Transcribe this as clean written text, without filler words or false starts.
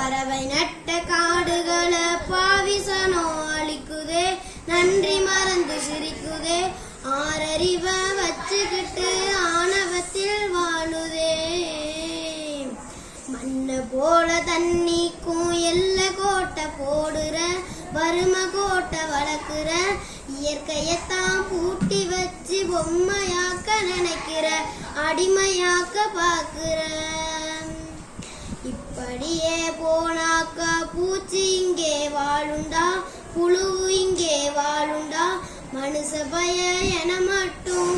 பறவை நட்ட காடுகளை பாவிசனோ அழிக்குதே, நன்றி மறந்து சிரிக்குதே, ஆறறிவ வச்சுக்கிட்டு ஆணவத்தில் வாழுதே. மண்ண போல தண்ணிக்கும் எல்ல கோட்டை போடுற, வறுமை கோட்டை வளர்க்குற, இயற்கையத்தான் பூட்டி வச்சு பொம்மையாக்க நினைக்கிற, அடிமையாக்க பாக்குற. இப்படியே போனாக்கா பூச்சி இங்கே வாழுண்டா, புழு இங்கே வாழுண்டா, மனுஷ பய என மட்டும்